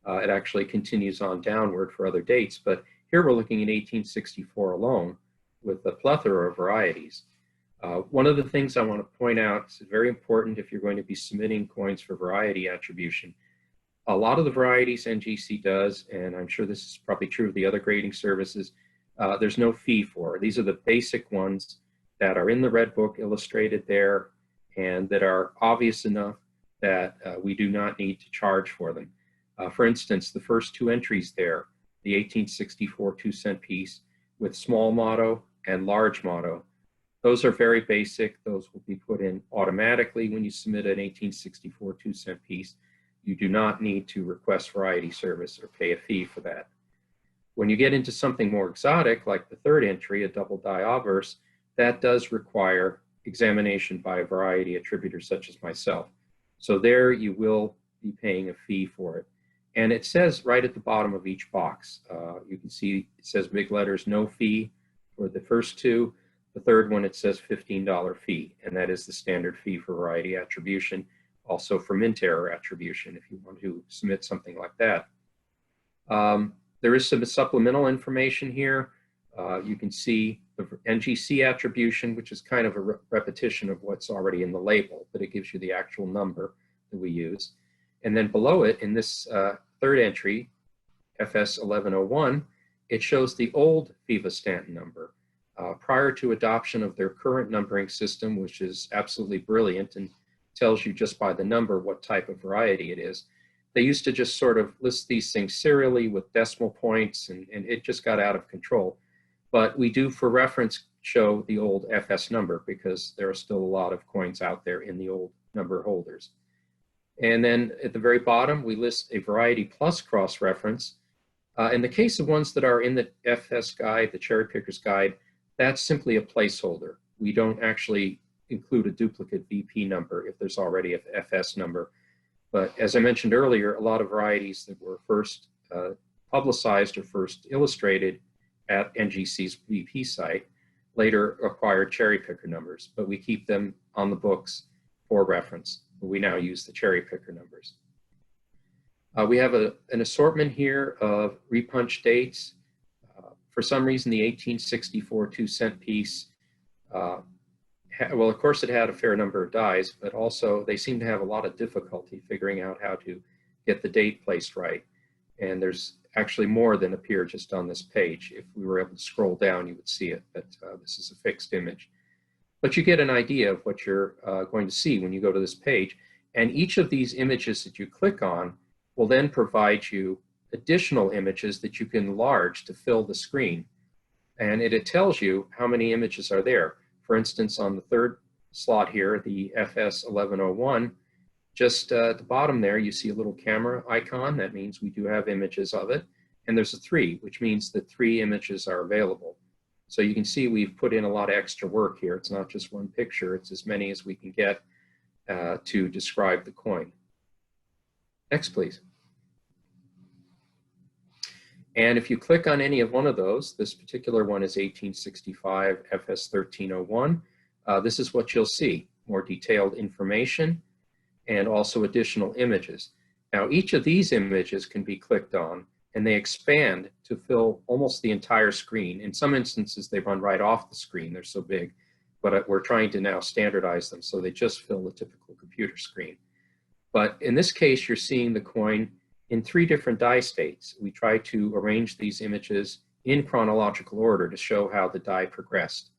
It actually continues on downward for other dates, but here we're looking at 1864 alone with a plethora of varieties. One of the things I want to point out is very important if you're going to be submitting coins for variety attribution. A lot of the varieties NGC does, and I'm sure this is probably true of the other grading services, there's no fee for. These are the basic ones that are in the red book illustrated there and that are obvious enough that we do not need to charge for them. For instance, the first 2 entries there, the 1864 2-cent piece with small motto and large motto, those are very basic. Those will be put in automatically when you submit an 1864 2-cent piece. You do not need to request variety service or pay a fee for that. When you get into something more exotic, like the 3rd entry, a double die obverse, that does require examination by a variety attributor such as myself. So there you will be paying a fee for it. And it says right at the bottom of each box, you can see it says big letters, no fee for the first 2. The 3rd one, it says $15 fee, and that is the standard fee for variety attribution, also for mint error attribution if you want to submit something like that. There is some supplemental information here. You can see the NGC attribution, which is kind of a repetition of what's already in the label, but it gives you the actual number that we use. And then below it, in this third entry, FS 1101, it shows the old Viva-Stanton number. Prior to adoption of their current numbering system, which is absolutely brilliant and tells you just by the number what type of variety it is, they used to just sort of list these things serially with decimal points, and it just got out of control. But we do, for reference, show the old FS number because there are still a lot of coins out there in the old number holders. And then at the very bottom, we list a variety plus cross-reference. In the case of ones that are in the FS guide, the Cherry Picker's Guide, that's simply a placeholder. We don't actually include a duplicate VP number if there's already an FS number. But as I mentioned earlier, a lot of varieties that were first publicized or first illustrated at NGC's VP site later acquired cherry picker numbers, but we keep them on the books for reference. We now use the cherry picker numbers. We have an assortment here of repunch dates. For some reason, the 1864 2-cent piece, well, of course, it had a fair number of dies, but also they seem to have a lot of difficulty figuring out how to get the date placed right. And there's actually more than appear just on this page. If we were able to scroll down, you would see it, but this is a fixed image. But you get an idea of what you're going to see when you go to this page. And each of these images that you click on will then provide you additional images that you can enlarge to fill the screen. And it tells you how many images are there. For instance, on the third slot here, the FS 1101, just at the bottom there, you see a little camera icon. That means we do have images of it. And there's a 3, which means that 3 images are available. So you can see we've put in a lot of extra work here. It's not just one picture. It's as many as we can get to describe the coin. Next, please. And if you click on any of one of those, this particular one is 1865 FS 1301. This is what you'll see: more detailed information and also additional images. Now, each of these images can be clicked on, and they expand to fill almost the entire screen. In some instances, they run right off the screen. They're so big, but we're trying to now standardize them so they just fill the typical computer screen. But in this case, you're seeing the coin in 3 different die states. We try to arrange these images in chronological order to show how the die progressed.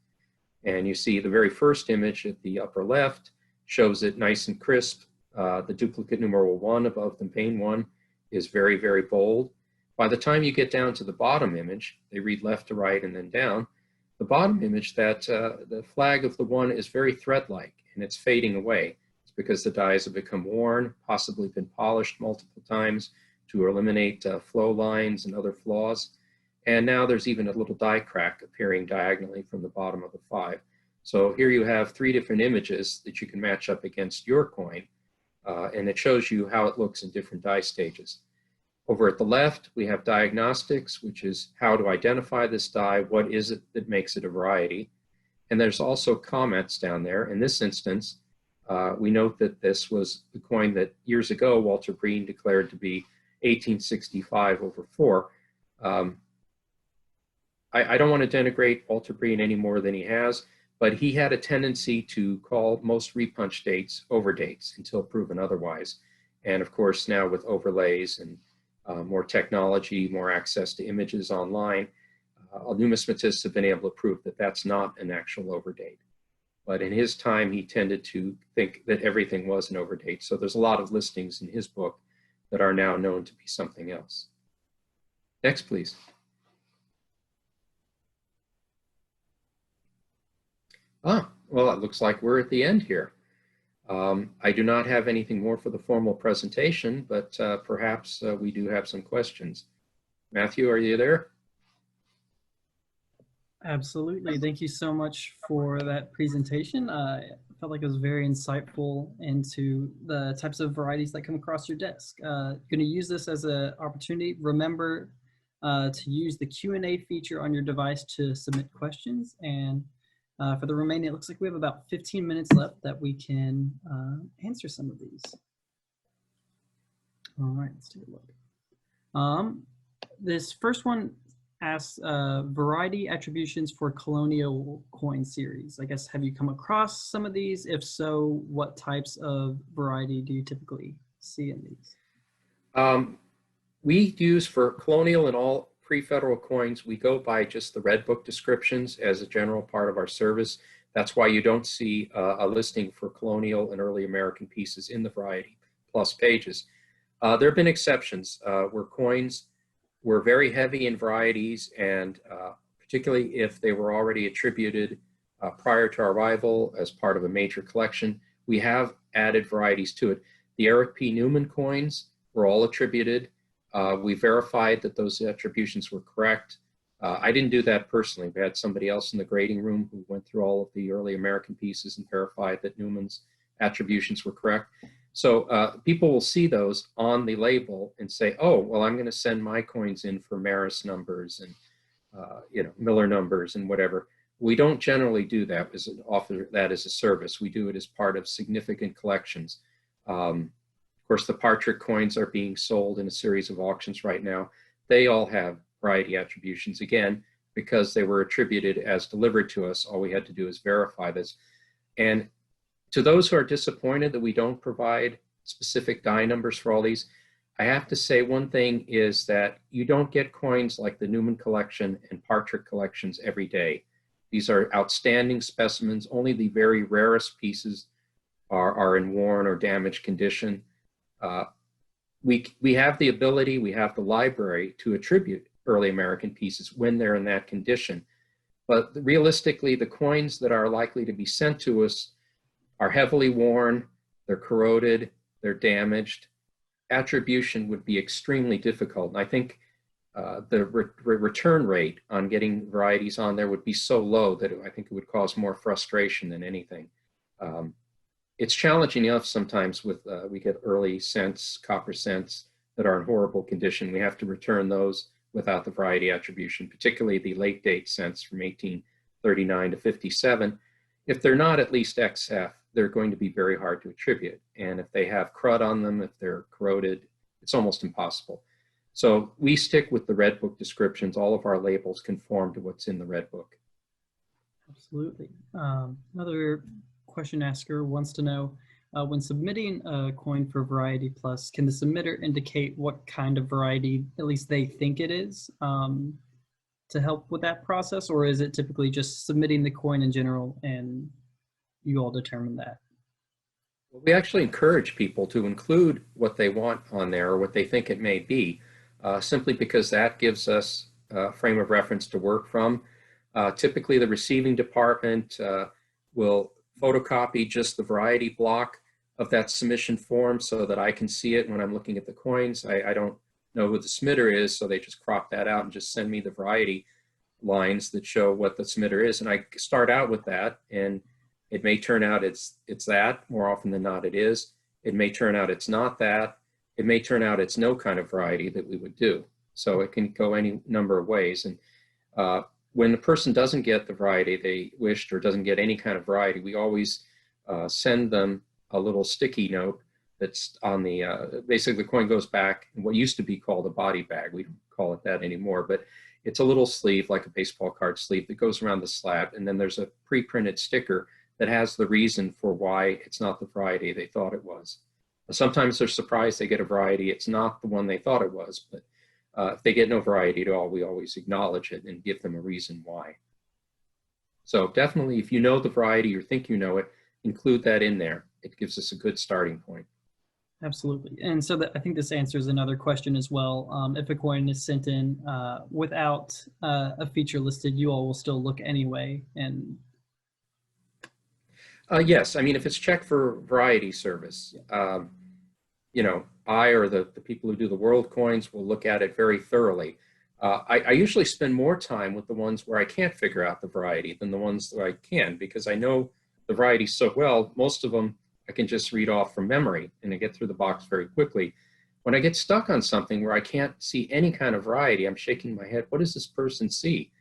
And you see the very first image at the upper left shows it nice and crisp. The duplicate numeral 1 above the main one is very, very bold. By the time you get down to the bottom image, they read left to right and then down. The bottom image, that the flag of the 1 is very thread-like, and it's fading away. It's because the dies have become worn, possibly been polished multiple times to eliminate flow lines and other flaws. And now there's even a little die crack appearing diagonally from the bottom of the 5. So here you have 3 different images that you can match up against your coin, and it shows you how it looks in different die stages. Over at the left, we have diagnostics, which is how to identify this die, what is it that makes it a variety. And there's also comments down there. In this instance, we note that this was the coin that years ago Walter Breen declared to be 1865/4. I don't want to denigrate Walter Breen any more than he has, but he had a tendency to call most repunch dates overdates until proven otherwise. And of course, now with overlays and more technology, more access to images online, numismatists have been able to prove that that's not an actual overdate. But in his time, he tended to think that everything was an overdate. So there's a lot of listings in his book that are now known to be something else. Next, please. Well, it looks like we're at the end here. I do not have anything more for the formal presentation, but perhaps we do have some questions. Matthew, are you there? Absolutely. Thank you so much for that presentation. I felt like it was very insightful into the types of varieties that come across your desk. Going to use this as an opportunity. Remember to use the Q&A feature on your device to submit questions. And for the remaining, it looks like we have about 15 minutes left that we can answer some of these. All right, let's take a look. This first one asks variety attributions for colonial coin series. I guess, have you come across some of these? If so, what types of variety do you typically see in these? We use for colonial and all pre-federal coins, we go by just the Red Book descriptions as a general part of our service. That's why you don't see a listing for colonial and early American pieces in the Variety Plus pages. There have been exceptions where coins were very heavy in varieties, and particularly if they were already attributed prior to our arrival as part of a major collection, we have added varieties to it. The Eric P. Newman coins were all attributed. We verified that those attributions were correct. I didn't do that personally. We had somebody else in the grading room who went through all of the early American pieces and verified that Newman's attributions were correct. So people will see those on the label and say, oh, well, I'm going to send my coins in for Maris numbers and Miller numbers and whatever. We don't generally do that as an offer that as a service. We do it as part of significant collections. Of course, the Partridge coins are being sold in a series of auctions right now. They all have variety attributions, again, because they were attributed as delivered to us. All we had to do is verify this. And to those who are disappointed that we don't provide specific die numbers for all these, I have to say one thing is that you don't get coins like the Newman collection and Partridge collections every day. These are outstanding specimens. Only the very rarest pieces are in worn or damaged condition. We have the ability, we have the library to attribute early American pieces when they're in that condition. But realistically, the coins that are likely to be sent to us are heavily worn, they're corroded, they're damaged. Attribution would be extremely difficult. And I think the return rate on getting varieties on there would be so low that I think it would cause more frustration than anything. It's challenging enough sometimes with, we get early cents, copper cents that are in horrible condition. We have to return those without the variety attribution, particularly the late date cents from 1839 to 57. If they're not at least XF, they're going to be very hard to attribute. And if they have crud on them, if they're corroded, it's almost impossible. So we stick with the Red Book descriptions. All of our labels conform to what's in the Red Book. Absolutely. Another question asker wants to know, when submitting a coin for Variety Plus, can the submitter indicate what kind of variety at least they think it is to help with that process? Or is it typically just submitting the coin in general and you all determine that? Well, we actually encourage people to include what they want on there or what they think it may be, simply because that gives us a frame of reference to work from. Typically, the receiving department will photocopy just the variety block of that submission form so that I can see it when I'm looking at the coins. I don't know who the submitter is, so they just crop that out and just send me the variety lines that show what the submitter is. And I start out with that, and it may turn out it's that. More often than not, it is. It may turn out it's not that. It may turn out it's no kind of variety that we would do. So it can go any number of ways. And when the person doesn't get the variety they wished or doesn't get any kind of variety, we always send them a little sticky note that's on the, basically the coin goes back in what used to be called a body bag. We don't call it that anymore, but it's a little sleeve, like a baseball card sleeve, that goes around the slab. And then there's a pre-printed sticker that has the reason for why it's not the variety they thought it was. Sometimes they're surprised they get a variety. It's not the one they thought it was, but if they get no variety at all, we always acknowledge it and give them a reason why. So definitely, if you know the variety or think you know it, include that in there. It gives us a good starting point. Absolutely. And so I think this answers another question as well. If a coin is sent in without a feature listed, you all will still look anyway. And yes, I mean, if it's checked for variety service, I or the people who do the world coins will look at it very thoroughly. I usually spend more time with the ones where I can't figure out the variety than the ones that I can, because I know the variety so well. Most of them I can just read off from memory and I get through the box very quickly. When I get stuck on something where I can't see any kind of variety, I'm shaking my head. What does this person see?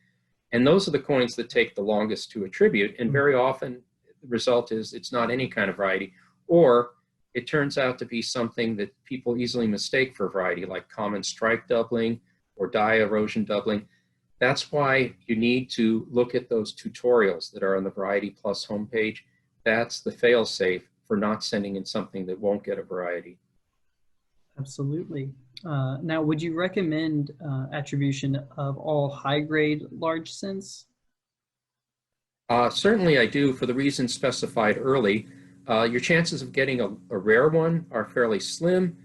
And those are the coins that take the longest to attribute. And very often the result is it's not any kind of variety, or it turns out to be something that people easily mistake for variety, like common stripe doubling or dye erosion doubling. That's why you need to look at those tutorials that are on the Variety Plus homepage. That's the fail-safe for not sending in something that won't get a variety. Absolutely. Now, would you recommend attribution of all high-grade large cents? Certainly I do, for the reasons specified early. Your chances of getting a rare one are fairly slim,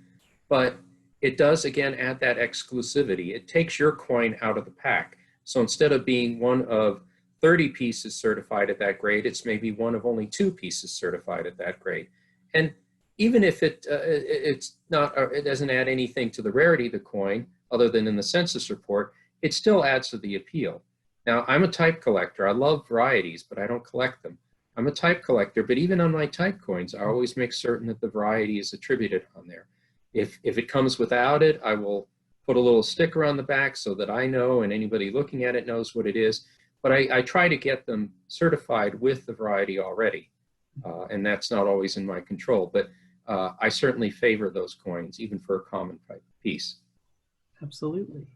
but it does again add that exclusivity. It takes your coin out of the pack. So instead of being one of 30 pieces certified at that grade, it's maybe one of only 2 pieces certified at that grade. And even if it's not, it doesn't add anything to the rarity of the coin other than in the census report, it still adds to the appeal. Now, I'm a type collector. I love varieties, but I don't collect them. I'm a type collector, but even on my type coins, I always make certain that the variety is attributed on there. If it comes without it, I will put a little sticker on the back so that I know and anybody looking at it knows what it is. But I try to get them certified with the variety already. And that's not always in my control. But I certainly favor those coins, even for a common type piece. Absolutely.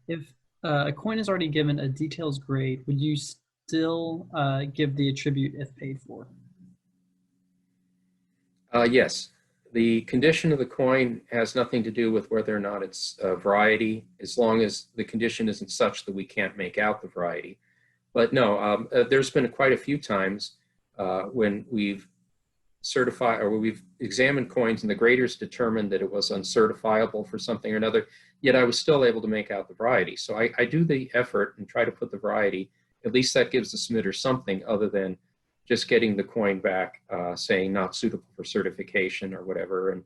If a coin is already given a details grade, would you still give the attribute if paid for? Yes. The condition of the coin has nothing to do with whether or not it's a variety, as long as the condition isn't such that we can't make out the variety. But no, there's been quite a few times when we've certified or we've examined coins and the graders determined that it was uncertifiable for something or another, yet I was still able to make out the variety. So I do the effort and try to put the variety, at least that gives the submitter something other than just getting the coin back saying not suitable for certification or whatever.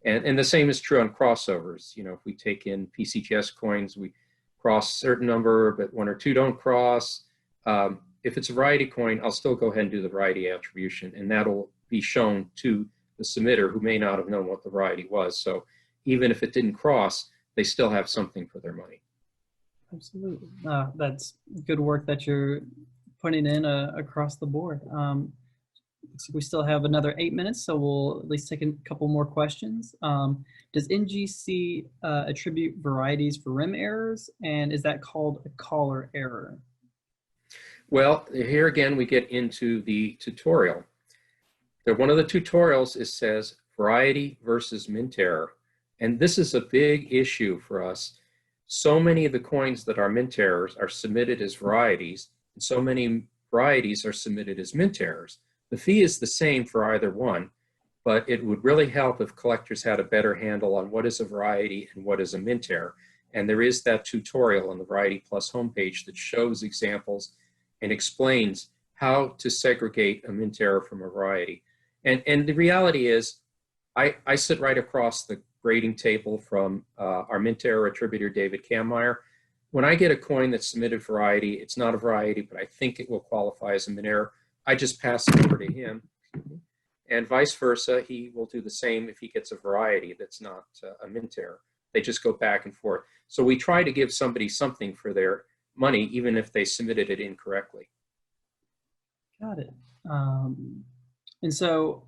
And the same is true on crossovers. You know, if we take in PCGS coins, we cross a certain number, but 1 or 2 don't cross. If it's a variety coin, I'll still go ahead and do the variety attribution, and that'll be shown to the submitter who may not have known what the variety was. So even if it didn't cross, they still have something for their money. Absolutely. That's good work that you're putting in across the board. So we still have another 8 minutes, so we'll at least take a couple more questions. Does NGC attribute varieties for rim errors, and is that called a caller error? Well, here again, we get into the tutorial. One of the tutorials, it says variety versus mint error. And this is a big issue for us. So many of the coins that are mint errors are submitted as varieties, and so many varieties are submitted as mint errors. The fee is the same for either one, but it would really help if collectors had a better handle on what is a variety and what is a mint error. And there is that tutorial on the Variety Plus homepage that shows examples and explains how to segregate a mint error from a variety. And the reality is, I sit right across the grading table from our mint error attributor, David Kammeyer. When I get a coin that's submitted variety, it's not a variety, but I think it will qualify as a mint error, I just pass it over to him. And vice versa, he will do the same if he gets a variety that's not a mint error. They just go back and forth. So we try to give somebody something for their money, even if they submitted it incorrectly. Got it. And so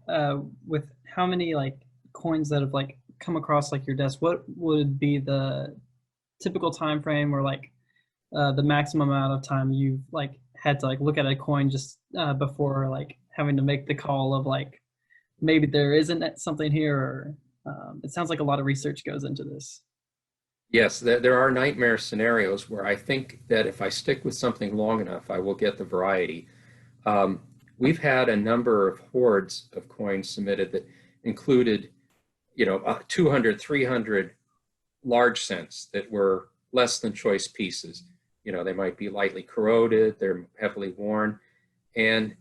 with how many like coins that have like come across like your desk, what would be the typical time frame or like the maximum amount of time you've like had to like look at a coin just before like having to make the call of like maybe there isn't something here, or it sounds like a lot of research goes into this. Yes, there are nightmare scenarios where I think that if I stick with something long enough, I will get the variety. We've had a number of hordes of coins submitted that included, 200, 300 large cents that were less than choice pieces. They might be lightly corroded, they're heavily worn. And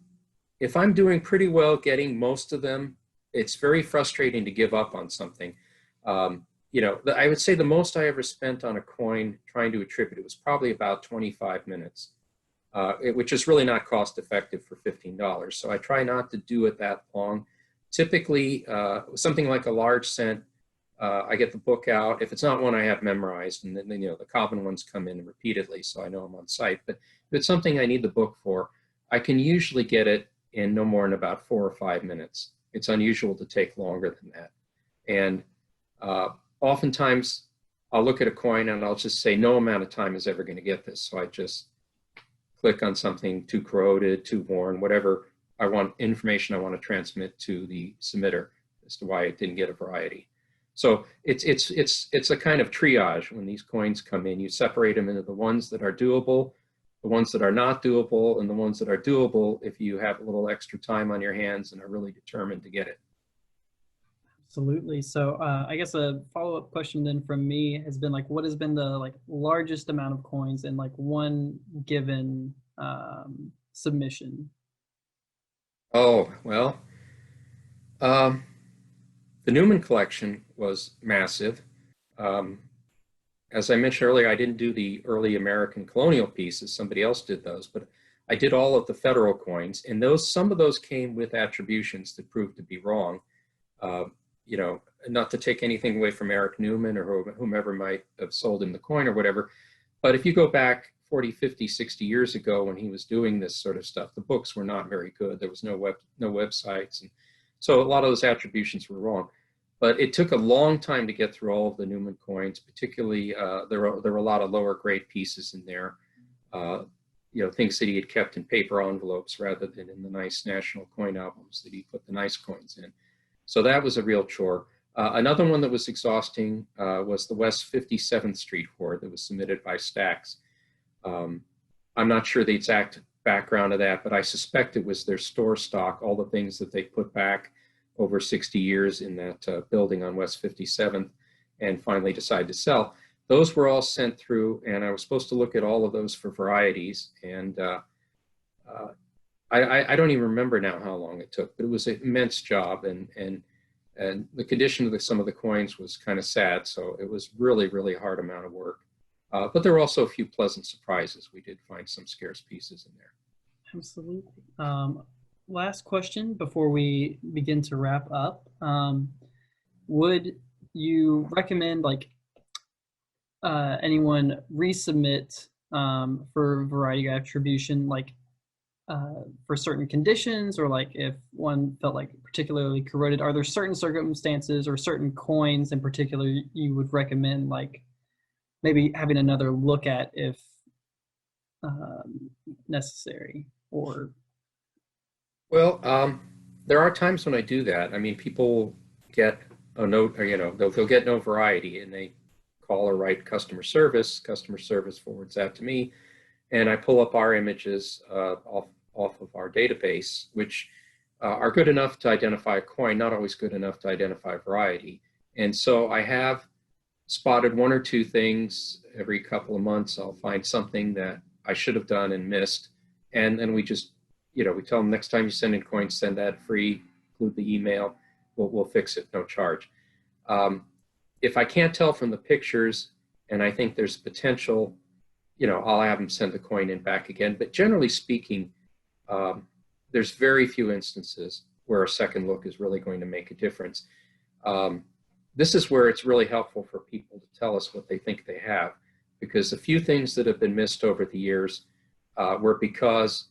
if I'm doing pretty well getting most of them, it's very frustrating to give up on something. I would say the most I ever spent on a coin trying to attribute it was probably about 25 minutes. Which is really not cost effective for $15. So I try not to do it that long. Typically, something like a large cent, I get the book out. If it's not one I have memorized, and then the common ones come in repeatedly, so I know I'm on site. But if it's something I need the book for, I can usually get it in no more than about 4 or 5 minutes. It's unusual to take longer than that. And oftentimes, I'll look at a coin and I'll just say no amount of time is ever going to get this. So I just click on something too corroded, too worn, whatever information I want to transmit to the submitter as to why it didn't get a variety. So it's a kind of triage when these coins come in. You separate them into the ones that are doable, the ones that are not doable, and the ones that are doable if you have a little extra time on your hands and are really determined to get it. Absolutely. So I guess a follow-up question then from me has been like, what has been the like largest amount of coins in like one given submission? Oh, well, um, the Newman collection was massive. Um, as I mentioned earlier, I didn't do the early American colonial pieces. Somebody else did those, but I did all of the federal coins, and some of those came with attributions that proved to be wrong. Uh, you know, not to take anything away from Eric Newman or whomever might have sold him the coin or whatever, but if you go back 40, 50, 60 years ago when he was doing this sort of stuff, the books were not very good. There was no websites, and so a lot of those attributions were wrong. But it took a long time to get through all of the Newman coins. Particularly, there were a lot of lower grade pieces in there. You know, things that he had kept in paper envelopes rather than in the nice national coin albums that he put the nice coins in. So that was a real chore. Another one that was exhausting was the West 57th Street hoard that was submitted by Stax. I'm not sure the exact background of that, but I suspect it was their store stock, all the things that they put back over 60 years in that building on West 57th and finally decided to sell. Those were all sent through, and I was supposed to look at all of those for varieties. And I don't even remember now how long it took, but it was an immense job. And the condition of some of the coins was kind of sad. So it was really, really hard amount of work. But there were also a few pleasant surprises. We did find some scarce pieces in there. Absolutely. Last question before we begin to wrap up. Would you recommend like anyone resubmit for variety attribution, like for certain conditions, or like if one felt like particularly corroded? Are there certain circumstances or certain coins in particular you would recommend like maybe having another look at if necessary? Or well, there are times when I do that. I mean, people get a note, or, you know, they'll get no variety, and they call or write customer service. Customer service forwards that to me, and I pull up our images off of our database, which are good enough to identify a coin, not always good enough to identify variety. And so I have spotted one or two things every couple of months. I'll find something that I should have done and missed, and then we just, you know, we tell them next time you send in coins, send that free, include the email, we'll fix it, no charge. If I can't tell from the pictures and I think there's potential, you know, I'll have them send the coin in back again. But generally speaking, there's very few instances where a second look is really going to make a difference. This is where it's really helpful for people to tell us what they think they have, because a few things that have been missed over the years were because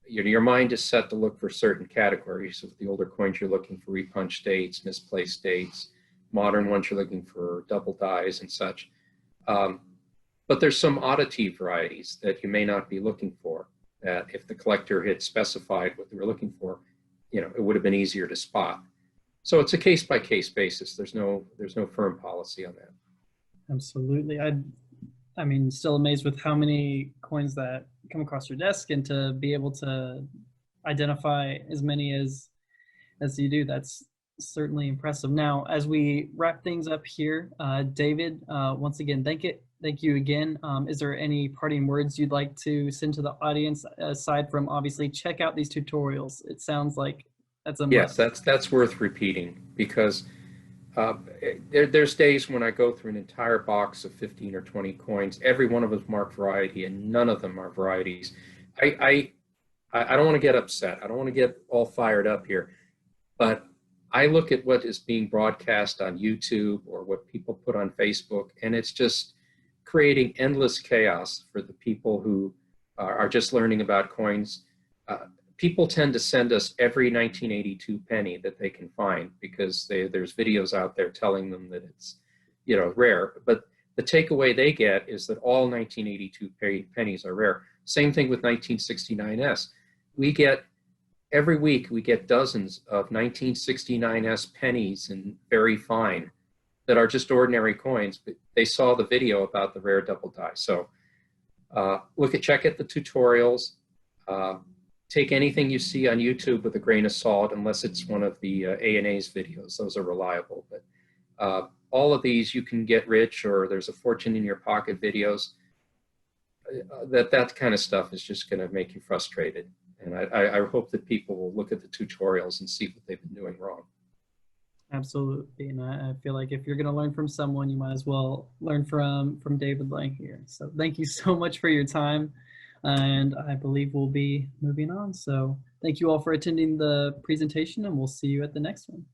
your mind is set to look for certain categories. With the older coins, you're looking for repunch dates, misplaced dates. Modern ones, you're looking for double dies and such. But there's some oddity varieties that you may not be looking for, that if the collector had specified what they were looking for, you know, it would have been easier to spot. So it's a case-by-case basis. There's no firm policy on that. absolutely. I mean, still amazed with how many coins that come across your desk, and to be able to identify as many as you do, that's certainly impressive. Now, as we wrap things up here, David, once again, thank you again. Is there any parting words you'd like to send to the audience, aside from obviously check out these tutorials? It sounds like that's a must. Yes, that's worth repeating, because there's days when I go through an entire box of 15 or 20 coins. Every one of them is marked variety, and none of them are varieties. I don't want to get upset. I don't want to get all fired up here, but I look at what is being broadcast on YouTube or what people put on Facebook, and it's just creating endless chaos for the people who are just learning about coins. People tend to send us every 1982 penny that they can find, because there's videos out there telling them that it's, you know, rare. But the takeaway they get is that all 1982 pennies are rare. Same thing with 1969s. Every week we get dozens of 1969s pennies and very fine. that are just ordinary coins, but they saw the video about the rare double die. So check out the tutorials. Take anything you see on YouTube with a grain of salt, unless it's one of the ANA's videos. Those are reliable. But all of these, you can get rich, or there's a fortune in your pocket videos. That kind of stuff is just going to make you frustrated. And I hope that people will look at the tutorials and see what they've been doing wrong. Absolutely, and I feel like if you're going to learn from someone, you might as well learn from David Lang here. So thank you so much for your time, and I believe we'll be moving on. So thank you all for attending the presentation, and we'll see you at the next one.